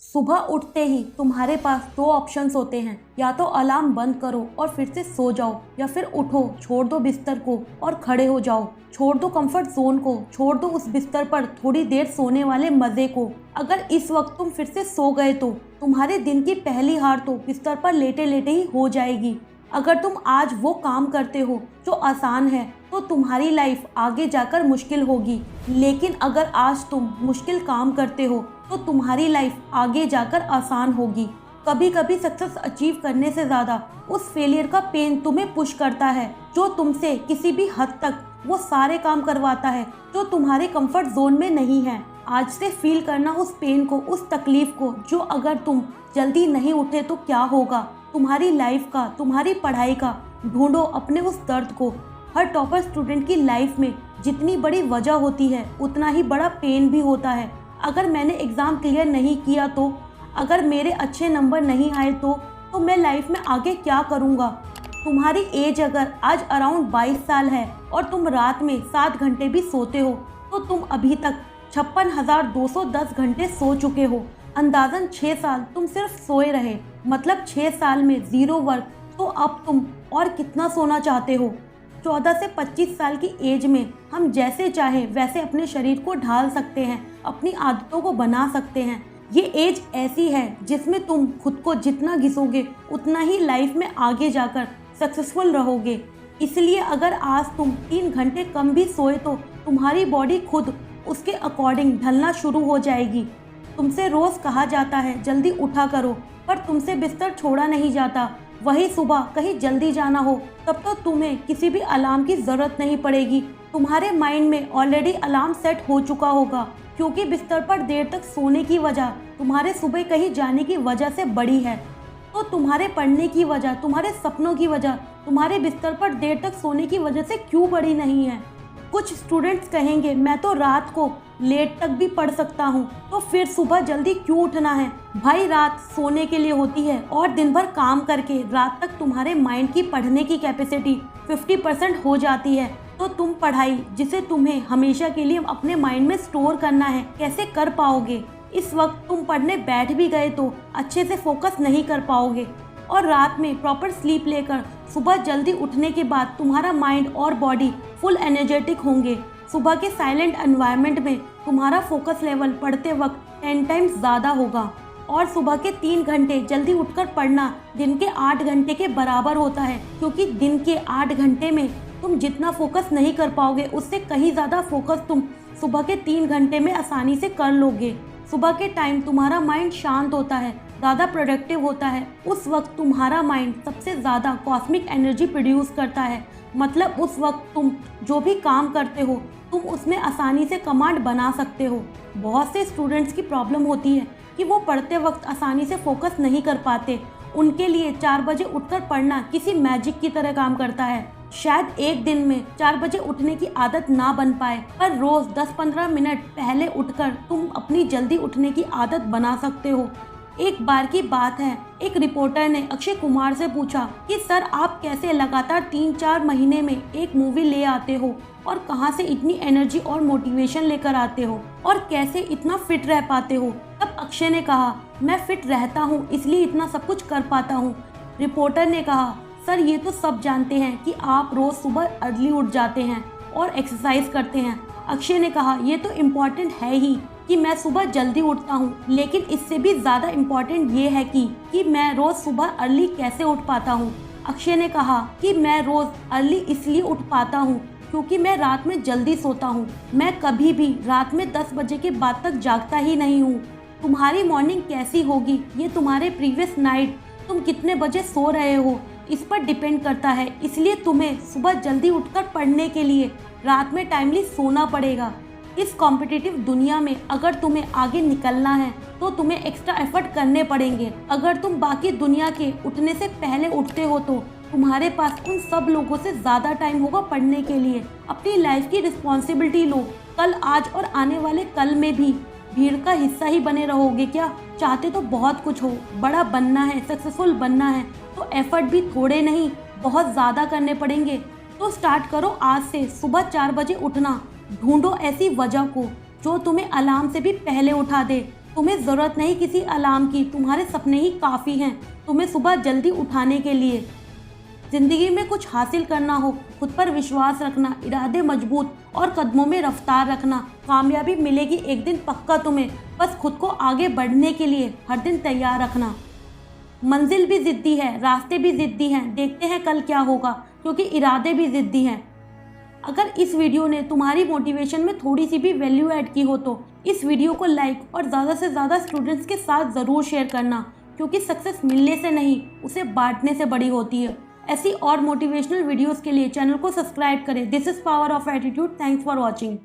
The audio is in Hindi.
सुबह उठते ही तुम्हारे पास दो ऑप्शंस होते हैं, या तो अलार्म बंद करो और फिर से सो जाओ, या फिर उठो, छोड़ दो बिस्तर को और खड़े हो जाओ। छोड़ दो कंफर्ट जोन को, छोड़ दो उस बिस्तर पर थोड़ी देर सोने वाले मजे को। अगर इस वक्त तुम फिर से सो गए तो तुम्हारे दिन की पहली हार तो बिस्तर पर लेटे लेटे ही हो जाएगी। अगर तुम आज वो काम करते हो जो आसान है तो तुम्हारी लाइफ आगे जाकर मुश्किल होगी, लेकिन अगर आज तुम मुश्किल काम करते हो तो तुम्हारी लाइफ आगे जाकर आसान होगी। कभी कभी सक्सेस अचीव करने से ज़्यादा उस फेलियर का पेन तुम्हें पुश करता है, जो तुमसे किसी भी हद तक वो सारे काम करवाता है जो तुम्हारे कंफर्ट जोन में नहीं है। आज से फील करना उस पेन को, उस तकलीफ को, जो अगर तुम जल्दी नहीं उठे तो क्या होगा तुम्हारी लाइफ का, तुम्हारी पढ़ाई का। ढूंढो अपने उस दर्द को। हर टॉपर स्टूडेंट की लाइफ में जितनी बड़ी वजह होती है उतना ही बड़ा पेन भी होता है। अगर मैंने एग्ज़ाम क्लियर नहीं किया तो, अगर मेरे अच्छे नंबर नहीं आए तो मैं लाइफ में आगे क्या करूँगा। तुम्हारी एज अगर आज अराउंड 22 साल है और तुम रात में 7 घंटे भी सोते हो तो तुम अभी तक 56,210 घंटे सो चुके हो। अंदाजन 6 साल तुम सिर्फ सोए रहे, मतलब 6 साल में ज़ीरो वर्क। तो अब तुम और कितना सोना चाहते हो। 14 से 25 साल की एज में हम जैसे चाहे वैसे अपने शरीर को ढाल सकते हैं, अपनी आदतों को बना सकते हैं। ये एज ऐसी है जिसमें तुम खुद को जितना घिसोगे उतना ही लाइफ में आगे जाकर सक्सेसफुल रहोगे। इसलिए अगर आज तुम 3 घंटे कम भी सोए तो तुम्हारी बॉडी खुद उसके अकॉर्डिंग ढलना शुरू हो जाएगी। तुमसे रोज़ कहा जाता है जल्दी उठा करो, पर तुमसे बिस्तर छोड़ा नहीं जाता। वही सुबह कहीं जल्दी जाना हो तब तो तुम्हें किसी भी अलार्म की ज़रूरत नहीं पड़ेगी। तुम्हारे माइंड में ऑलरेडी अलार्म सेट हो चुका होगा, क्योंकि बिस्तर पर देर तक सोने की वजह तुम्हारे सुबह कहीं जाने की वजह से बड़ी है। तो तुम्हारे पढ़ने की वजह, तुम्हारे सपनों की वजह तुम्हारे बिस्तर पर देर तक सोने की वजह से क्यों बड़ी नहीं है। कुछ स्टूडेंट्स कहेंगे मैं तो रात को लेट तक भी पढ़ सकता हूँ, तो फिर सुबह जल्दी क्यों उठना है। भाई रात सोने के लिए होती है और दिन भर काम करके रात तक तुम्हारे माइंड की पढ़ने की कैपेसिटी 50% हो जाती है। तो तुम पढ़ाई जिसे तुम्हें हमेशा के लिए अपने माइंड में स्टोर करना है, कैसे कर पाओगे। इस वक्त तुम पढ़ने बैठ भी गए तो अच्छे से फोकस नहीं कर पाओगे, और रात में प्रॉपर स्लीप लेकर सुबह जल्दी उठने के बाद तुम्हारा माइंड और बॉडी फुल एनर्जेटिक होंगे। सुबह के साइलेंट एनवायरनमेंट में तुम्हारा फोकस लेवल पढ़ते वक्त 10 टाइम्स ज़्यादा होगा। और सुबह के 3 घंटे जल्दी उठकर पढ़ना दिन के 8 घंटे के बराबर होता है, क्योंकि दिन के 8 घंटे में तुम जितना फोकस नहीं कर पाओगे उससे कहीं ज़्यादा फोकस तुम सुबह के 3 घंटे में आसानी से कर लोगे। सुबह के टाइम तुम्हारा माइंड शांत होता है, ज़्यादा प्रोडक्टिव होता है। उस वक्त तुम्हारा माइंड सबसे ज़्यादा कॉस्मिक एनर्जी प्रोड्यूस करता है, मतलब उस वक्त तुम जो भी काम करते हो तुम उसमें आसानी से कमांड बना सकते हो। बहुत से स्टूडेंट्स की प्रॉब्लम होती है कि वो पढ़ते वक्त आसानी से फोकस नहीं कर पाते। उनके लिए 4 बजे उठकर पढ़ना किसी मैजिक की तरह काम करता है। शायद एक दिन में 4 बजे उठने की आदत ना बन पाए, पर रोज़ 10-15 मिनट पहले उठकर तुम अपनी जल्दी उठने की आदत बना सकते हो। एक बार की बात है, एक रिपोर्टर ने अक्षय कुमार से पूछा कि सर आप कैसे लगातार 3-4 महीने में एक मूवी ले आते हो, और कहाँ से इतनी एनर्जी और मोटिवेशन लेकर आते हो, और कैसे इतना फिट रह पाते हो। तब अक्षय ने कहा मैं फिट रहता हूँ इसलिए इतना सब कुछ कर पाता हूँ। रिपोर्टर ने कहा सर ये तो सब जानते हैं कि आप रोज़ सुबह अर्ली उठ जाते हैं और एक्सरसाइज करते हैं। अक्षय ने कहा ये तो इम्पॉर्टेंट है ही कि मैं सुबह जल्दी उठता हूँ, लेकिन इससे भी ज़्यादा इम्पॉर्टेंट ये है कि मैं रोज़ सुबह अर्ली कैसे उठ पाता हूँ। अक्षय ने कहा कि मैं रोज़ अर्ली इसलिए उठ पाता हूँ क्योंकि मैं रात में जल्दी सोता हूँ। मैं कभी भी रात में 10 बजे के बाद तक जागता ही नहीं हूँ। तुम्हारी मॉर्निंग कैसी होगी ये तुम्हारे प्रीवियस नाइट तुम कितने बजे सो रहे हो इस पर डिपेंड करता है। इसलिए तुम्हें सुबह जल्दी उठकर पढ़ने के लिए रात में टाइमली सोना पड़ेगा। इस कॉम्पिटिटिव दुनिया में अगर तुम्हें आगे निकलना है तो तुम्हें एक्स्ट्रा एफर्ट करने पड़ेंगे। अगर तुम बाकी दुनिया के उठने से पहले उठते हो तो तुम्हारे पास उन सब लोगों से ज़्यादा टाइम होगा पढ़ने के लिए। अपनी लाइफ की रिस्पॉन्सिबिलिटी लो। कल, आज और आने वाले कल में भी भीड़ का हिस्सा ही बने रहोगे क्या। चाहते तो बहुत कुछ हो, बड़ा बनना है, सक्सेसफुल बनना है, तो एफर्ट भी थोड़े नहीं बहुत ज़्यादा करने पड़ेंगे। तो स्टार्ट करो आज से सुबह 4 बजे उठना। ढूंढो ऐसी वजह को जो तुम्हें अलार्म से भी पहले उठा दे। तुम्हें ज़रूरत नहीं किसी अलार्म की, तुम्हारे सपने ही काफ़ी हैं तुम्हें सुबह जल्दी उठाने के लिए। जिंदगी में कुछ हासिल करना हो, खुद पर विश्वास रखना, इरादे मजबूत और कदमों में रफ्तार रखना, कामयाबी मिलेगी एक दिन पक्का तुम्हें। बस खुद को आगे बढ़ने के लिए हर दिन तैयार रखना। मंजिल भी जिद्दी है, रास्ते भी जिद्दी हैं, देखते हैं कल क्या होगा, क्योंकि इरादे भी जिद्दी हैं। अगर इस वीडियो ने तुम्हारी मोटिवेशन में थोड़ी सी भी वैल्यू ऐड की हो तो इस वीडियो को लाइक और ज़्यादा से ज़्यादा स्टूडेंट्स के साथ ज़रूर शेयर करना, क्योंकि सक्सेस मिलने से नहीं, उसे बांटने से बड़ी होती है। ऐसी और मोटिवेशनल वीडियोस के लिए चैनल को सब्सक्राइब करें। This is power of attitude. Thanks for watching.